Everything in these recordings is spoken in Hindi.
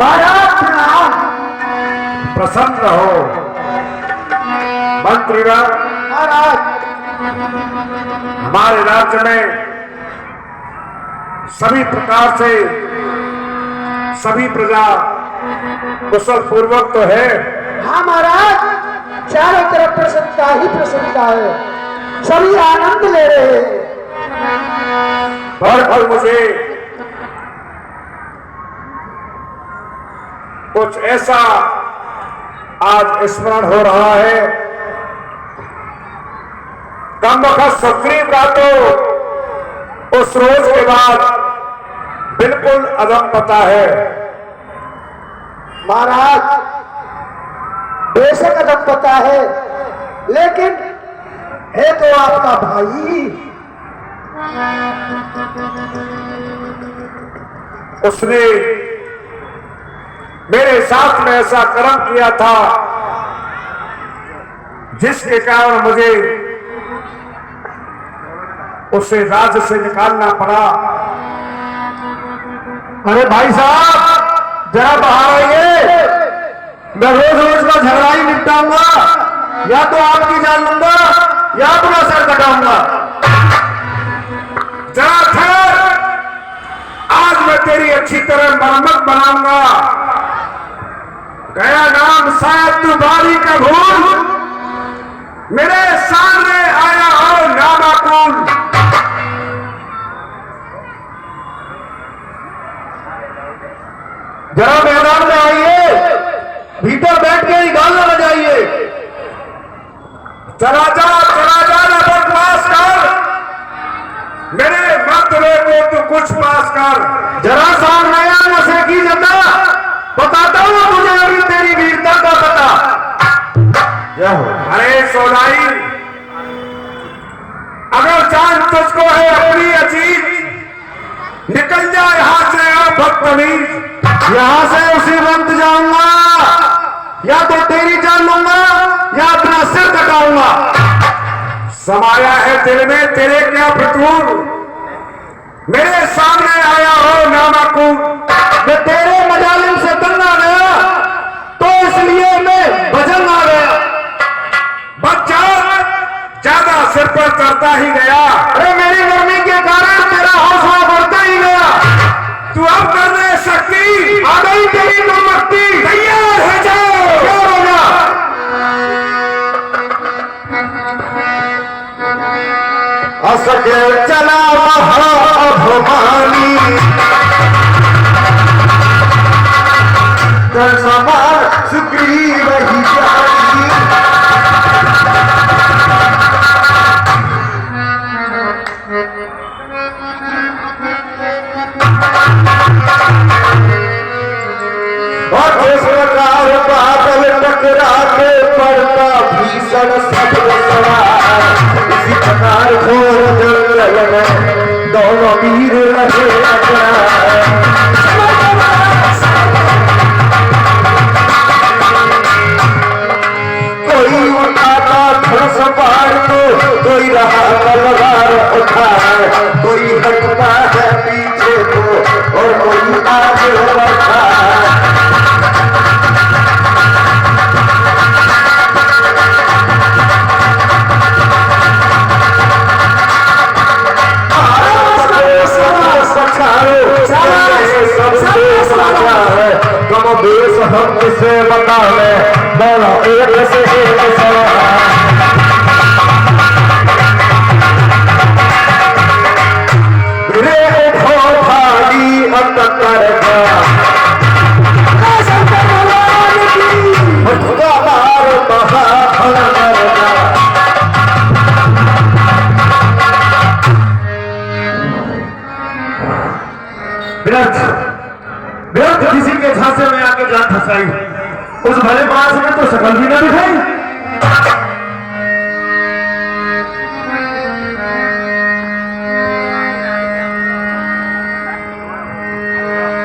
महाराज प्रणाम। प्रसन्न रहो मंत्रीराज। महाराज हमारे राज्य में सभी प्रकार से सभी प्रजा कुशल पूर्वक तो है। हाँ महाराज, चारों तरफ प्रसन्नता ही प्रसन्नता है, सभी आनंद ले रहे हैं। पर मुझे कुछ ऐसा आज स्मरण हो रहा है। कम वक्त सुग्रीव का तो उस रोज के बाद बिल्कुल अदम पता है। महाराज बेशक अदम पता है, लेकिन है तो आपका भाई। उसने मेरे साथ में ऐसा कर्म किया था जिसके कारण मुझे उसे राज्य से निकालना पड़ा। अरे भाई साहब जरा बाहर आइए, मैं रोज रोज का झगड़ा ही निपटाऊंगा, या तो आपकी जान लूंगा या अपना सर कटाऊंगा। जरा ठहर, आज मैं तेरी अच्छी तरह मरम्मत बनाऊंगा। गया नाम शायद तू बारी का भूल, मेरे सामने आया हो नामाकुल। जरा मैदान में आइए, भीतर बैठ के ही गाल न बजाइए। चला जा ना बकवास कर, मेरे मंत्र को तू कुछ पास कर। जरा सा नया नशे की जता बताता हूँ मुझे अभी तेरी वीरता का पता। अरे सोनाई, अगर जान तुझको है अपनी अजीज, निकल जा यहां से बदतमीज। यहां से उसी वक्त जाऊंगा, या तो तेरी जान लूंगा या अपना सिर कटाऊंगा। समाया है दिल में तेरे क्या फितूर, मेरे सामने आया हो नामाकुल। मैं तेरे मजालिम से तंग आ गया तो इसलिए मैं भजन आ गया। बच्चा ज्यादा सिर पर चढ़ता ही गया। अरे मेरी गर्मी के कारण तेरा हौसला बढ़ता ही गया। तू अब करने शक्ति आ गई तेरी नमस्ती, तैयार हो जाओ। क्या हो गया? असके चला महाअभिमानी, समान सुग्रीव ही जानी। और जिस प्रकार बादल टकरा के पड़ता भीषण शब्द सवार, इसी प्रकार घोर जंगल में दोनों वीर रहे टकराए। कोई उठाता धनुष बाण को, कोई रहा तलवार उठाए, कोई हटता है पीछे को और कोई आगे बढ़ता है। कम बेस हम किसे बता ले, बोलो एक से एक सवाल। रे उठो भारी अंतर का, बार महाभंगर का। व्यर्थ किसी के झांसे में आके जान फंसाई, उस भले मास में तो शकल भी न दिखाई।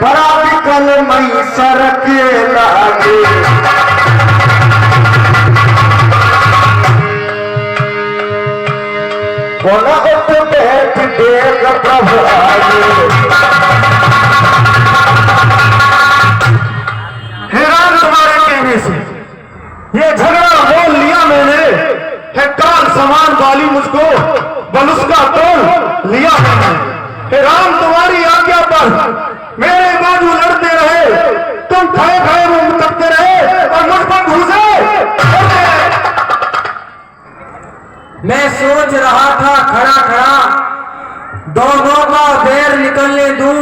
बड़ा विकल मई सरके लागे, बोला उठ बैठ देख प्रभु आगे। ये झगड़ा मोल लिया मैंने है काल समान वाली मुझको बल उसका तोल लिया मैंने। हे राम तुम्हारी आज्ञा पर मेरे बाजू लड़ते रहे, तुम खड़े खड़े मुंह तकते रहे और मुझ पर घुसे। मैं सोच रहा था खड़ा खड़ा दोनों का बैर निकलने दूं।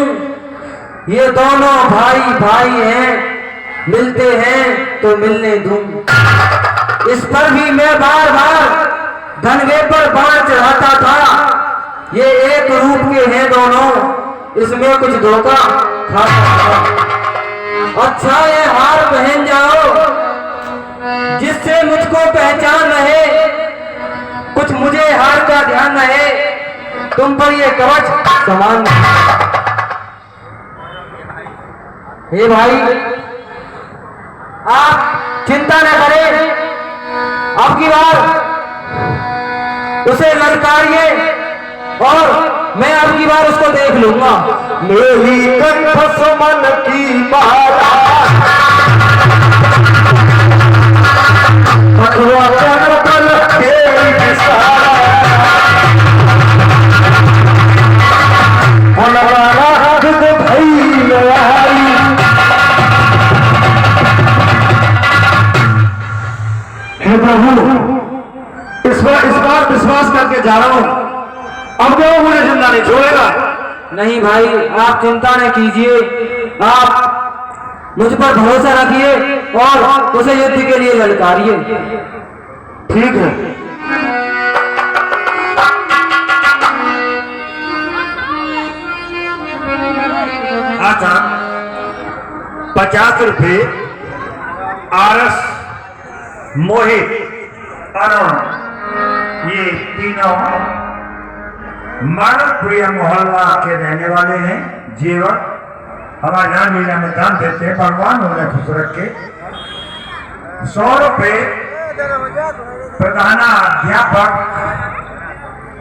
ये दोनों भाई भाई हैं, मिलते हैं तो मिलने दूं। इस पर भी मैं बार बार धनवे पर बाण चढ़ाता था। ये एक रूप के हैं दोनों, इसमें कुछ धोखा खाता था। अच्छा ये हार पहन जाओ जिससे मुझको पहचान रहे, कुछ मुझे हार का ध्यान रहे, तुम पर ये कवच समान हे भाई। आप चिंता न करें, अब की बार उसे ललकारिए और मैं अब की बार उसको देख लूंगा। मेरी कंठ सुमन की माला अथवा करबल के विसारा हमारा हद भई आई। हे प्रभु इस बार विश्वास करके जा रहा हूं, अब वो मुझे जिंदा नहीं छोड़ेगा। नहीं भाई आप चिंता न कीजिए, आप मुझ पर भरोसा रखिए और उसे युद्ध के लिए ललकारिए। ठीक है। अच्छा 50 रुपये आरस, मोहित, अरुण, ये तीनों मरणप्रिय मोहल्ला के रहने वाले हैं। जेवर हमारे यहाँ मीना में दान देते हैं, भगवान उन्हें खुश रखे। 100 रुपये प्रधानाध्यापक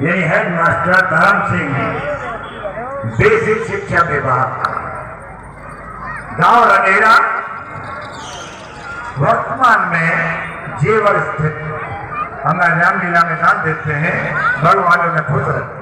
यानी हेड मास्टर धर्म सिंह, बेसिक शिक्षा विभाग, गांव रनेरा, वर्तमान में जेवर स्थित हमारे रामलीला में दान देते हैं। भगवान उन्हें खुश रखे।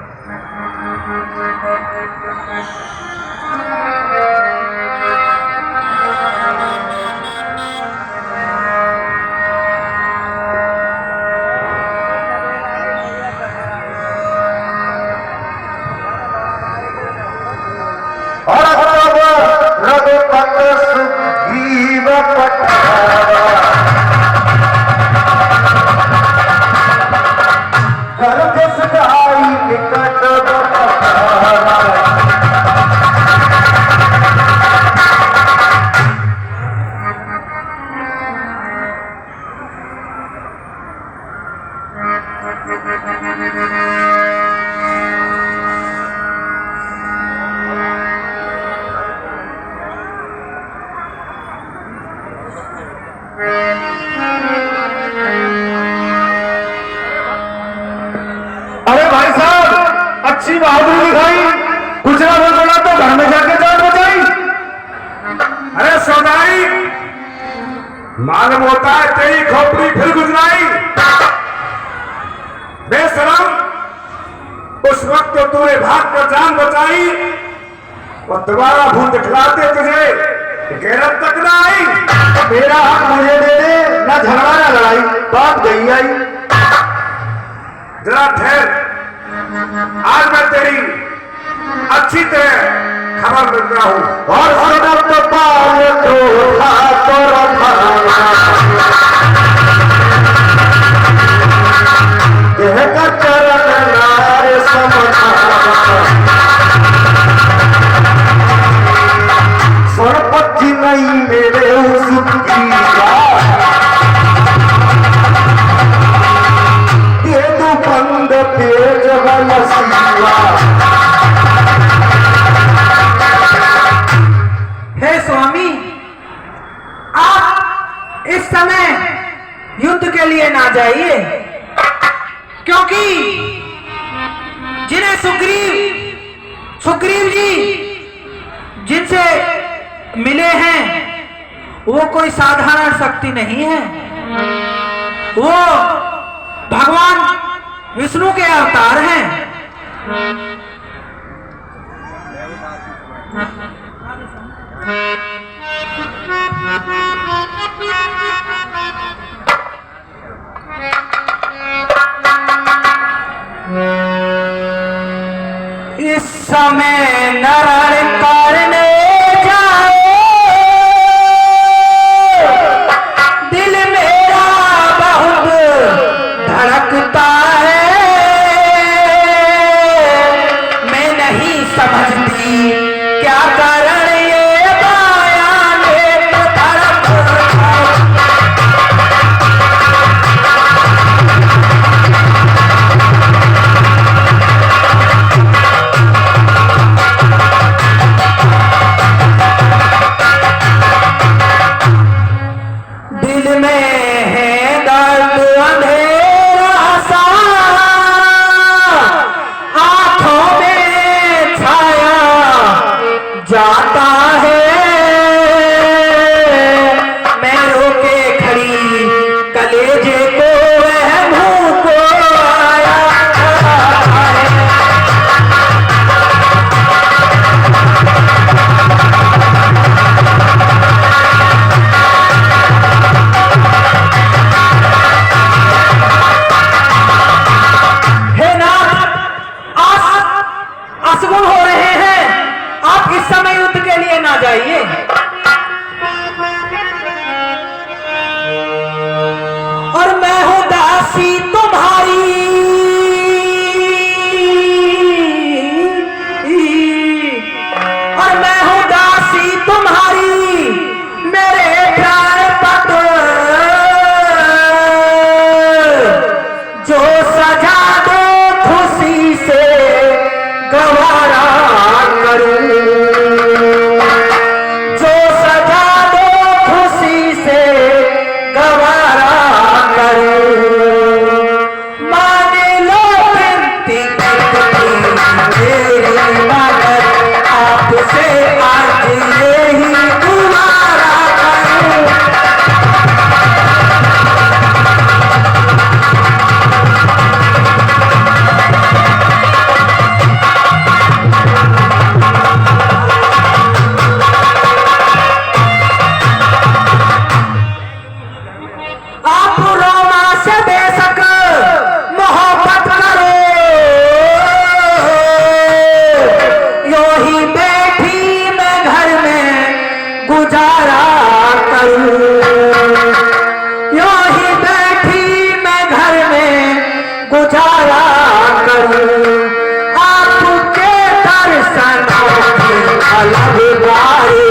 अरे भाई साहब अच्छी बहादुरी दिखाई, कुछ ना बोला तो घर में जाके जान बचाई। अरे सौदाई मालूम होता है तेरी खोपड़ी फिर गुजराई। बेशरम उस वक्त तो तूने भाग कर जान बचाई और दोबारा भूल दिखलाते तुझे गैरत तक ना आई। मेरा हक मुझे दे दे, ना झगड़ा ना लड़ाई, बात गई आई। जरा ठहर, आज मैं तेरी अच्छी तरह खबर मिल रहा हूं। और सनत पाल तो चरण नार सरपति नहीं मेरे उसकी बंद तेज हे स्वामी, आप इस समय युद्ध के लिए ना जाइए, क्योंकि जिन्हें सुग्रीव जी जिनसे मिले हैं वो कोई साधारण शक्ति नहीं है। वो भगवान विष्णु के अवतार हैं। इस समय नरण करने जाओ, दिल मेरा बहुत धड़कता है, मैं नहीं समझती क्या कारण ये माया ने धड़कता है। दिल में है दर्द अंधेरा सा, आंखों में छाया जाता है, मैं रोके खड़ी कलेजे को वह मुंह को आया है। हे नाथ, असगुण हो रहे हैं, आप इस समय युद्ध के लिए ना जाइए। और मैं हूं दासी तुम्हारी, और मैं हूं दासी तुम्हारी, मेरे प्यार पत्र जो सजा दो खुशी से गवारा करूं, जो सजा दो खुशी से गवारा करूं। मान लो विनती करती मेरी मदद, आपसे आज यही गुजारा करूं। आप रोमा से बेशक मोहब्बत करो, यो ही बैठी मैं घर में गुजारा करूं, यो ही बैठी मैं घर में गुजारा करूं। आपके दर्शनों की अलग बारी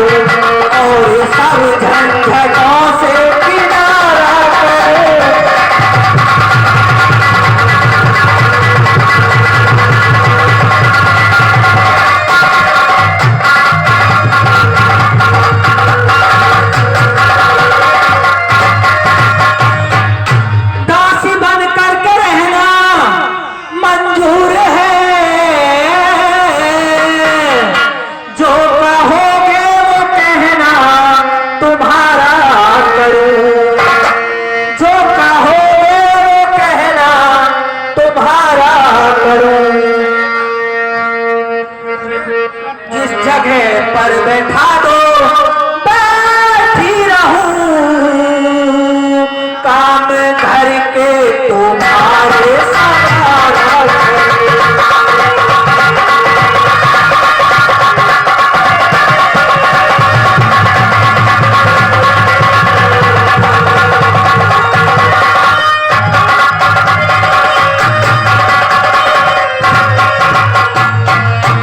और सब झंझटों से किनारा करूं। दासी बन करके रहना मंजूर है, जो कहोगे वो कहना तुम्हारा करूं, जो कहोगे वो कहना तुम्हारा करूं। जिस जगह पर बैठा दो बैठी रहूं, काम घर के तुम्हारे सहारा करूं।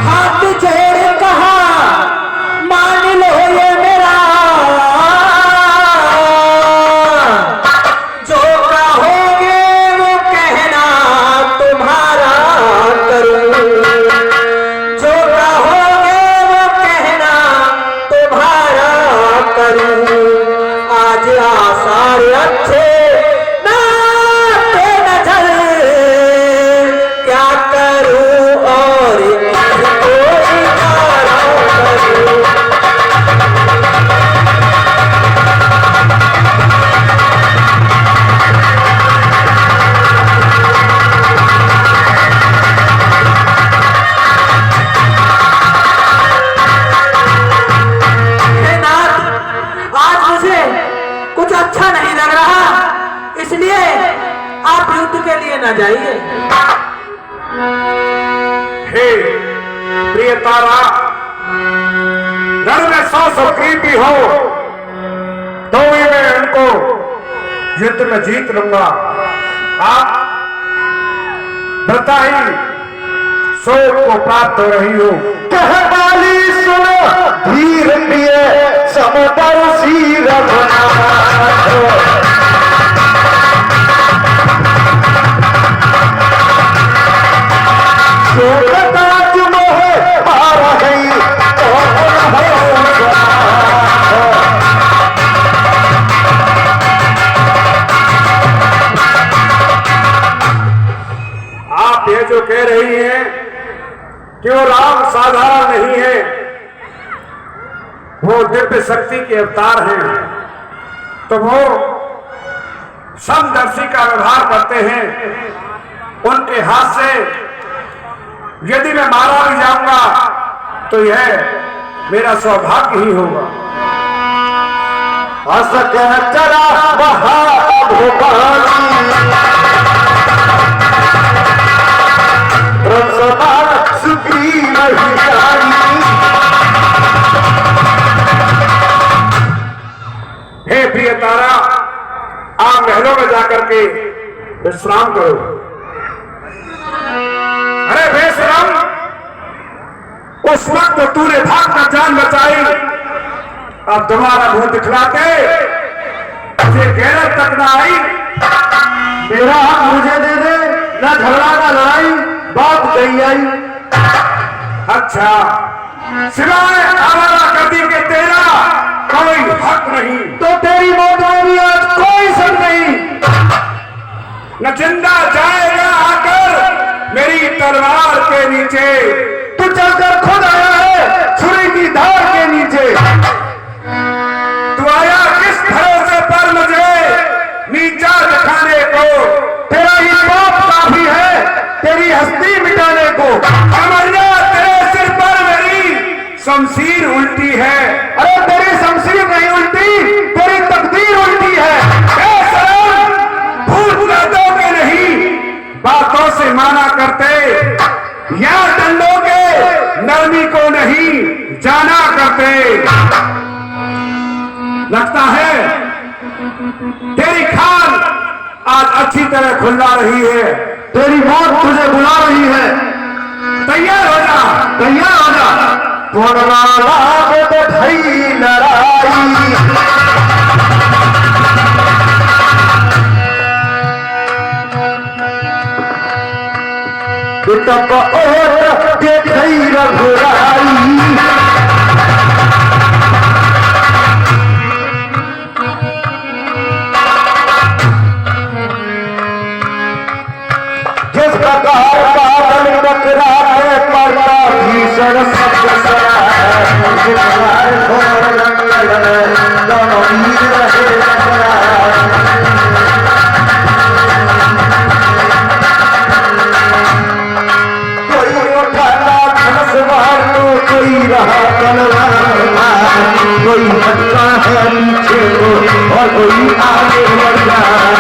हाथ जोड़ कहा मान लो ये मेरा, जो कहोगे वो कहना तुम्हारा करूं, जो कहोगे वो कहना तुम्हारा करूं। आज आसार अच्छे नाते नजर, क्या करूं और किसको इशारा करूं। न जाइए। हे प्रिय तारा, रण में 100 सुग्रीव भी हो तो भी मैं उनको युद्ध में जीत लूंगा। आप बता ही शोक को प्राप्त हो रही हो। कहवाली सुनो धीर प्रिय समदर्शी रघुनाथ, शोकताज मोह मारहि कौन भयो साथ। आप ये जो कह रही हैं कि वो राम साधारण नहीं है, वो दिव्य शक्ति के अवतार हैं, तो वो समदर्शी का व्यवहार करते हैं। उनके हाथ से यदि मैं मारा भी जाऊंगा तो यह मेरा सौभाग्य ही होगा। हस कह चला महाभुवानी, सुग्रीव हे प्रिय तारा, आप महलों में जाकर के विश्राम करो। अरे बेशरम, उस वक्त तूने भाग कर जान बचाई, अब तुम्हारा मुंह दिखलाते तुझे गैरत तक ना आई। मेरा हक मुझे दे दे, ना झगड़ा ना लड़ाई, बात गई आई। अच्छा, सिवाय आवारा गति के तेरा कोई हक नहीं। तो तेरी मौत में भी आज कोई शक नहीं। न जिंदा जाएगा आकर मेरी तलवार के नीचे। तू चलकर खुद आया है छुरी की धार के नीचे। तू आया किस भरोसे पर मुझे नीचा दिखाने को? तेरा ही पाप काफी है तेरी हस्ती मिटाने को। समझना, तेरे सिर पर मेरी शमशीर उल्टी है। अरे तेरी शमशीर नहीं उल्टी, तेरी तकदीर उल्टी है। बेशरम, भूत प्रेतों के नहीं बातों से माना करते, या डंडों के नरमी को नहीं जाना करते। लगता है तेरी खाल आज अच्छी तरह खुला रही है। तेरी मौत तुझे बुला रही है। तैयार हो जा, तैयार हो जा। पुनरा लाभ धई लड़ाई, तब ओट देखई रघुराई। जिस प्रकार बादल टकराए पड़ता भीषण शब्द सराय, जिस प्रकार घोर लंघन दोनों वीर रहे टकराए। कोई उठाता धनुष वार तो कोई रहा तलवार मार, कोई हटता है पीछे को और कोई आगे बढ़ जाए।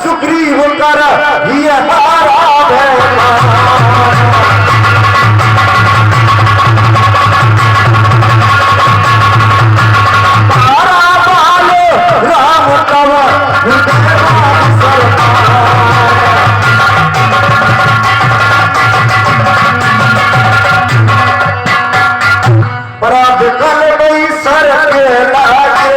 सुग्रीव कर ये हारा बाल राम कंवर पराध कल गई सर के लागे,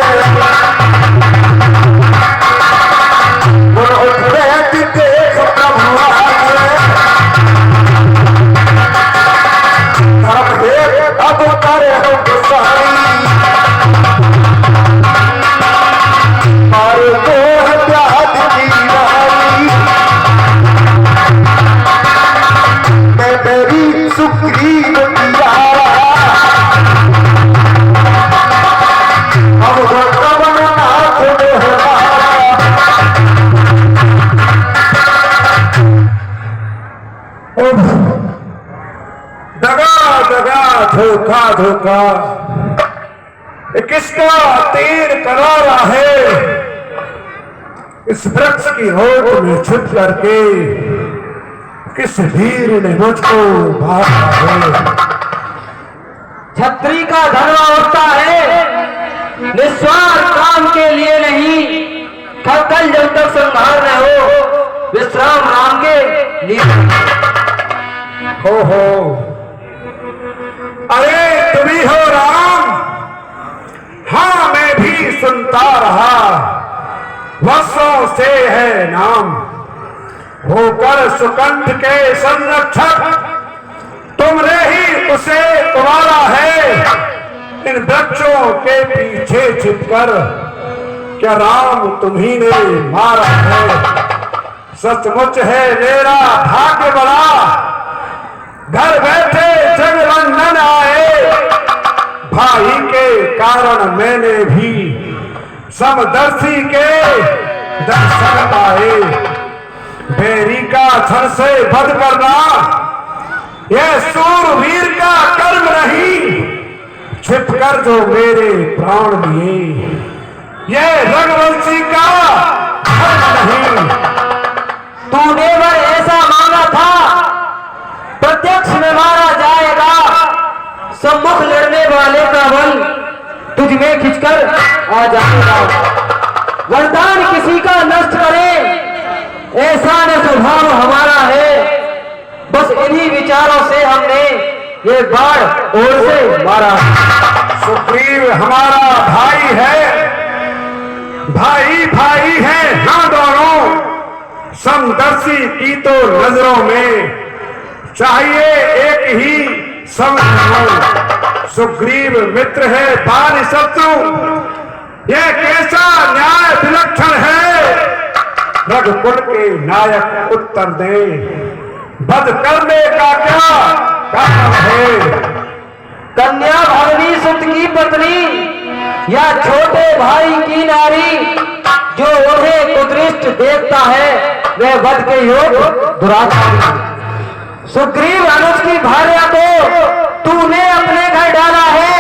देख प्रभु अब करे हो गुसाई। और तो प्याद की रानी, मैं तेरी सुग्रीव किया अब भगवान नाथ दगा दगा धोखा धोखा, किसका तीर करारा है, इस वृक्ष की होठ में छुप करके किस वीर ने मुझको भागा है। छत्री का धनवा उठता है निस्वार्थ काम के लिए नहीं, कल जब तक संभाल रहे हो विश्राम राम के लिए। हो अरे तुम्ही हो राम, हाँ मैं भी सुनता रहा, वर्षों से है नाम, होकर सुकंठ के संरक्षक तुमने ही उसे तुम्हारा है। इन वृक्षों के पीछे छिपकर क्या राम तुम्ही ने मारा है। सचमुच है मेरा भाग्य बड़ा, घर बैठे जगवंदन आए, भाई के कारण मैंने भी समदर्शी के दर्शन पाए। बैरी का छल से वध करना यह सूरवीर का कर्म नहीं, छिपकर जो मेरे प्राण लिए यह रघुवंशी का धर्म नहीं। तूने वर ऐसा मांगा था, प्रत्यक्ष में मारा जाएगा, सम्मुख लड़ने वाले का बल तुझ में खिंचकर आ जाएगा। वरदान किसी का नष्ट करे ऐसा न स्वभाव हमारा है, बस इन्हीं विचारों से हमने ये बाढ़ ओर से मारा। सुग्रीव हमारा भाई है, भाई भाई है हाँ दोनों, समदर्शी की तो नजरों में चाहिए एक ही समझ। सुग्रीव मित्र है बाल शत्रु, यह कैसा न्याय विलक्षण है। रघुकुल के नायक उत्तर दे, वध करने का क्या कारण है। कन्या भगनी सुत की पत्नी या छोटे भाई की नारी, जो उन्हें कुदृष्ट देखता है वह वध के योग दुराचारी। सुग्रीव अनुज की भार्या को तूने अपने घर डाला है,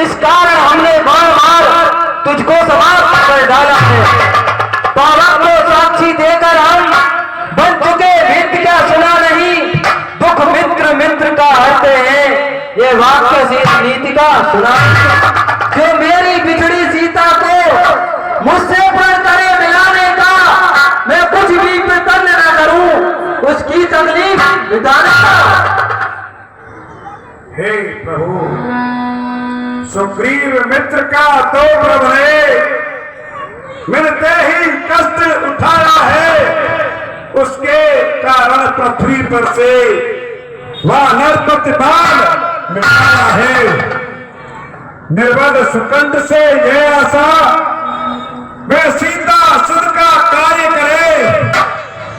इस कारण हमने बार बार तुझको समाप्त कर डाला है। पावक को साक्षी देकर हम बन चुके मित्र क्या सुना नहीं, दुख मित्र मित्र का हरते हैं, ये वाक्य से नीति का सुना। जो मेरी बिछड़ी सीता को मुझसे बढ़ करे मिलाने का, मैं कुछ भी प्रतन्न न करूं उसकी तकलीफ मिटाने का। हे प्रभु, सुग्रीव मित्र का तो प्रभु ने मिलते ही कष्ट उठाया है, उसके कारण पृथ्वी पर से वह नरपतिपाल मिटाया है। निर्बल सुकंठ से यह आशा वे सीता सुध का कार्य करे,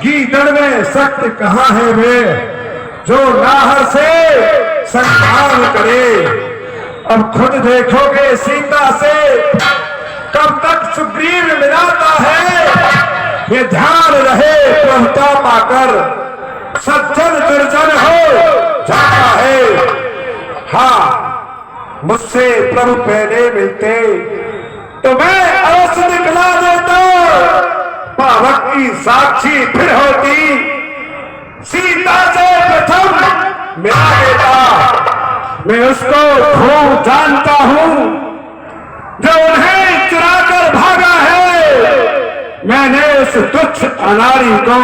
गीदड़ में शक्ति कहाँ है वे जो नाहर से संधान करे। अब खुद देखोगे सीता से कब तक सुग्रीव मिलाता है, ये ध्यान रहे प्रभुता पाकर सज्जन दुर्जन हो जाता है। हाँ मुझसे प्रभु पहले मिलते तो मैं अवश्य दिखला देता, पावक की साक्षी फिर होती, सीता से प्रथम मिला देता। मैं उसको खूब जानता हूं जो उन्हें चुरा कर भागा है। मैंने उस तुच्छ अनारी को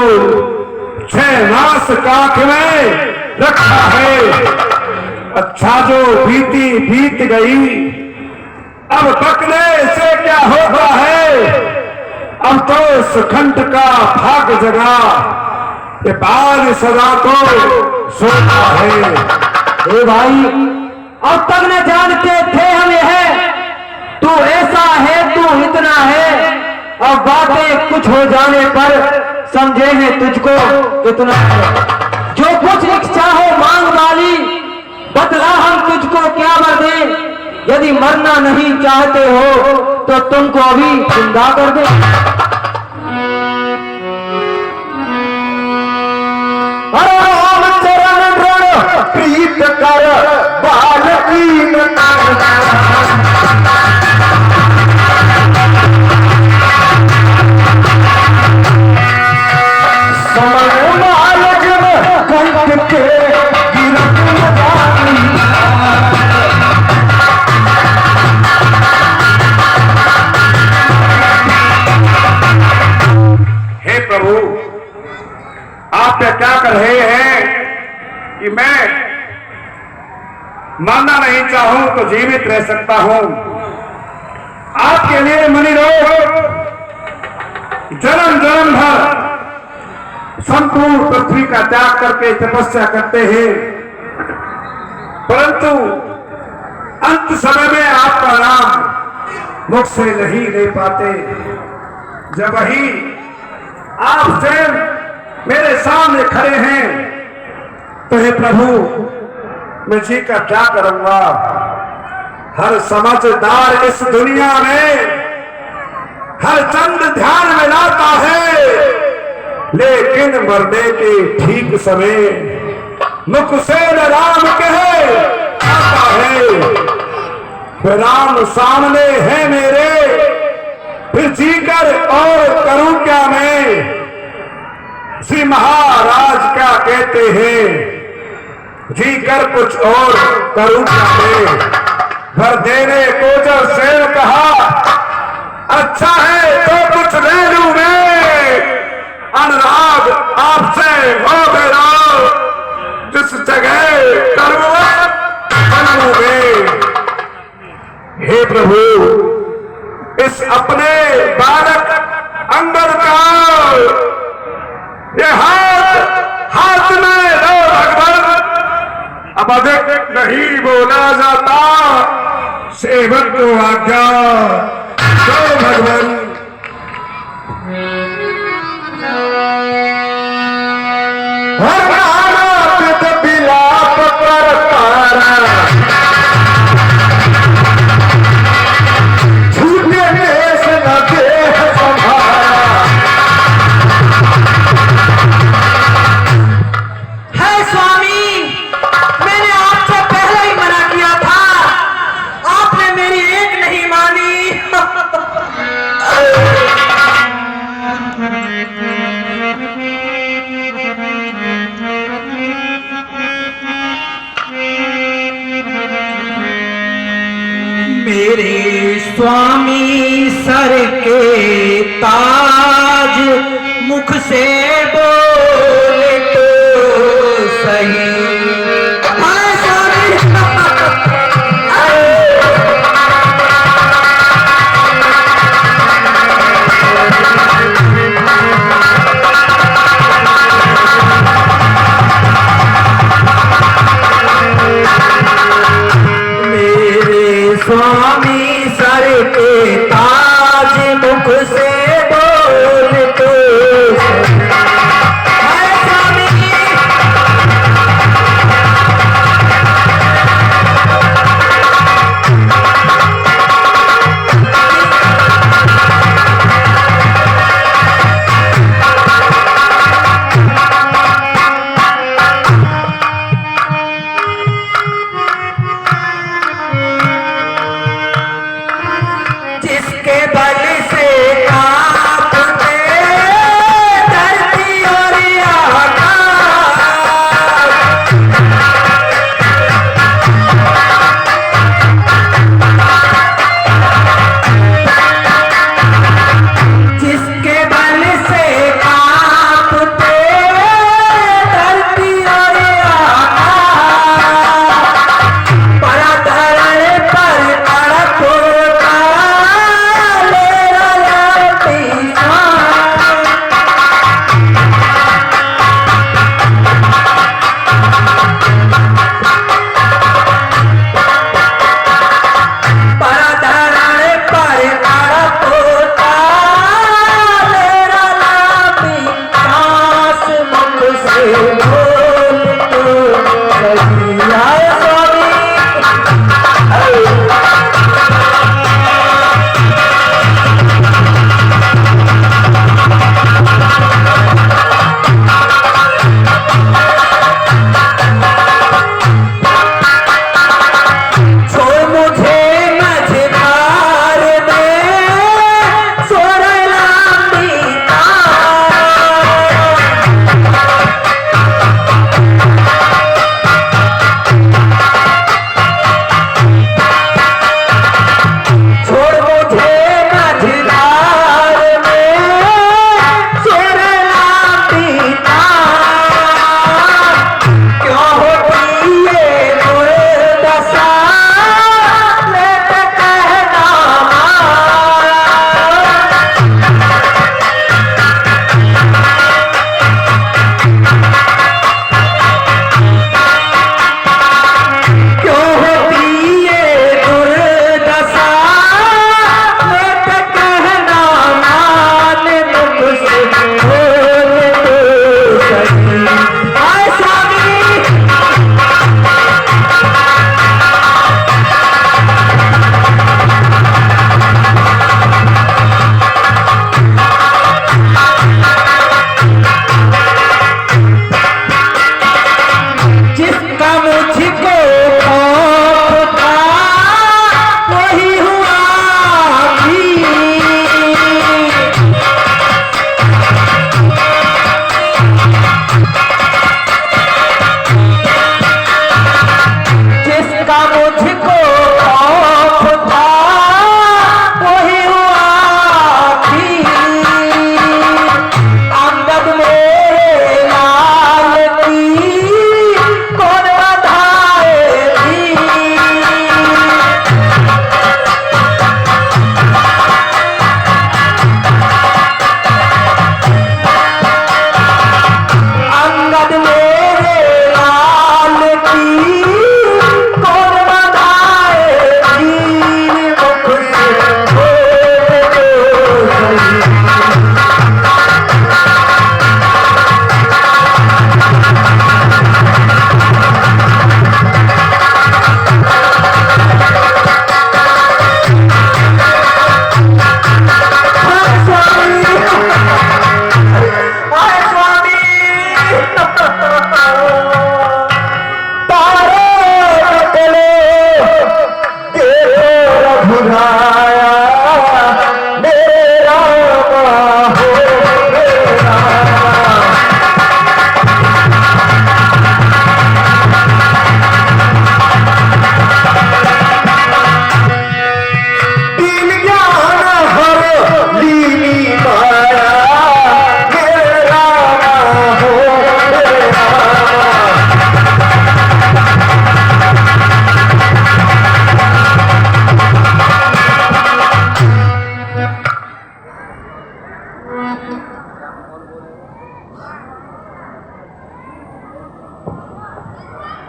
6 मास काख में रखा है। अच्छा जो बीती बीत गई, अब बकने से क्या होता है। अब तो सुखंठ का भाग जगा, ये बाल सदा को सोता है। ए भाई, अब तक न जानते थे हम यह, तू ऐसा है तू इतना है, अब बातें कुछ हो जाने पर समझे हैं तुझको कितना है। जो कुछ इच्छा हो मांग वाली, बदला हम तुझको क्या वर दें, यदि मरना नहीं चाहते हो तो तुमको अभी जिंदा कर दे। चरण ऋण प्रीत कर बाल आप क्या कर रहे हैं कि मैं मरना नहीं चाहूं तो जीवित रह सकता हूं। आपके लिए मणि रोग जन्म जन्म भर संपूर्ण पृथ्वी का त्याग करके तपस्या करते हैं, परंतु अंत समय में आपका नाम मुख से नहीं ले पाते। जब वही आप स्वयं मेरे सामने खड़े हैं तो हे प्रभु, मैं जी का क्या करूंगा। हर समझदार इस दुनिया में हर चंद ध्यान में लाता है, लेकिन मरने के ठीक समय मुख से न राम कहे आता है। राम सामने है मेरे, फिर जीकर और करूं क्या मैं। श्री महाराज क्या कहते हैं, जीकर कुछ और करूं क्या मैं। घर देने को जब शेर कहा, अच्छा है तो कुछ ले लूं मैं। अनुराग आपसे हो मेरा, जिस जगह करूं बनूंगे। हे प्रभु, इस अपने बालक अंबर का ये हाथ में लो भगवान। अब अधिक नहीं बोला जाता, सेवक को आज्ञा दो भगवान। बिलाप कर तारा झूठे देश न देह संभारा। है स्वामी, मैंने आपसे पहले ही मना किया था, आपने मेरी एक नहीं मानी। मेरे स्वामी सर के ताज मुख से बोले तो सही। हाँ स्वामी। मेरे स्वामी सर के ताज मुख से बोले तो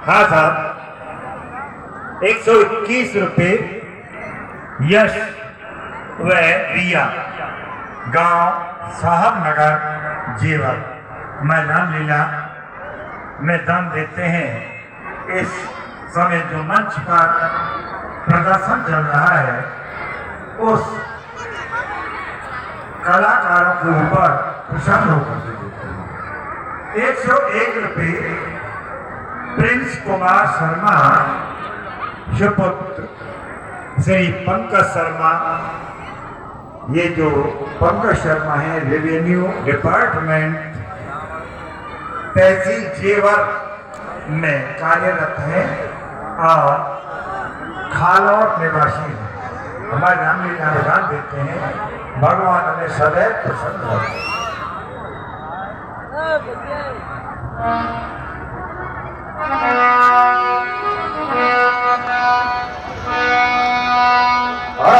हाँ साहब, 121 रुपये यश व रिया, गांव साहबनगर जेवर, मैं रामलीला में दान देते हैं। इस समय जो मंच पर प्रदर्शन चल रहा है उस कलाकारों के ऊपर प्रसन्न होकर के देते हैं। 101 रुपये प्रिंस कुमार शर्मा, सुपुत्र श्री पंकज शर्मा। ये जो पंकज शर्मा है रेवेन्यू डिपार्टमेंट तहसील जेवर में कार्यरत है और खालौर निवासी है। हमारे रामलीला में दान देते हैं। भगवान हमें सदैव प्रसन्न रखें।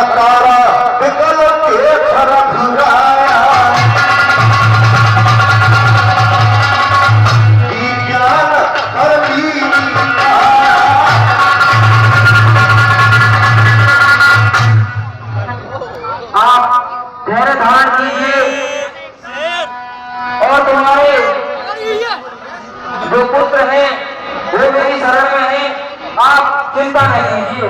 तारा पिघल के तरफ आया, विज्ञान करती आप धैर्य धारण कीजिए और तुम्हारे जो पुत्र हैं वो मेरी शरण में हैं, आप चिंता नहीं कीजिए।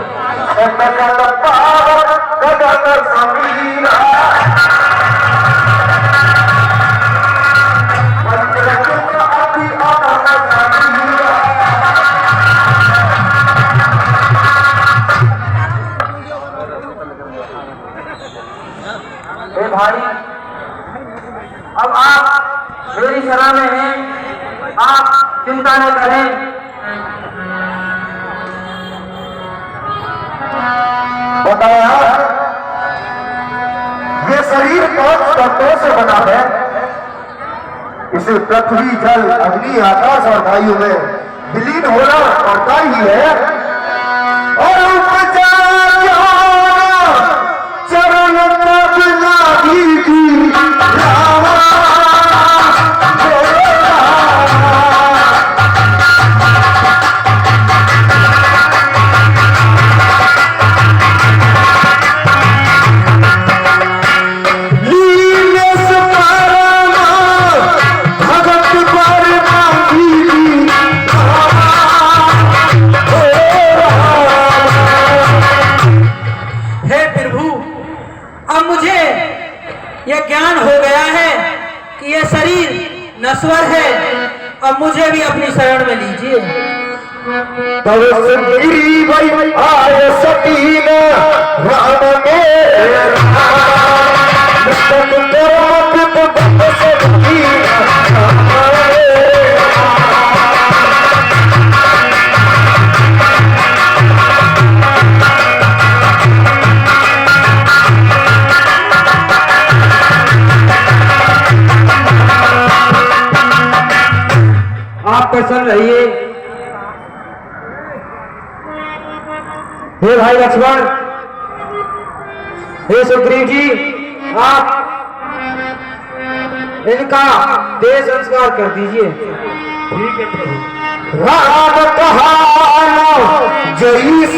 भाई अब आप मेरी शरण में हैं, आप चिंता न करें। बताया ये शरीर 5 तत्वों से बना है। इसे पृथ्वी, जल, अग्नि, आकाश और वायु में विलीन होना पड़ता ही है। और चरण तक लागी की नश्वर है, अब मुझे भी अपनी शरण में लीजिए। तब सुंदरी भाई आय सतीन राम आप प्रसन्न रहिए। हे भाई लक्ष्मण, हे सुग्रीव जी, आप इनका देह संस्कार कर दीजिए। ठीक है प्रभु। राम कहा जय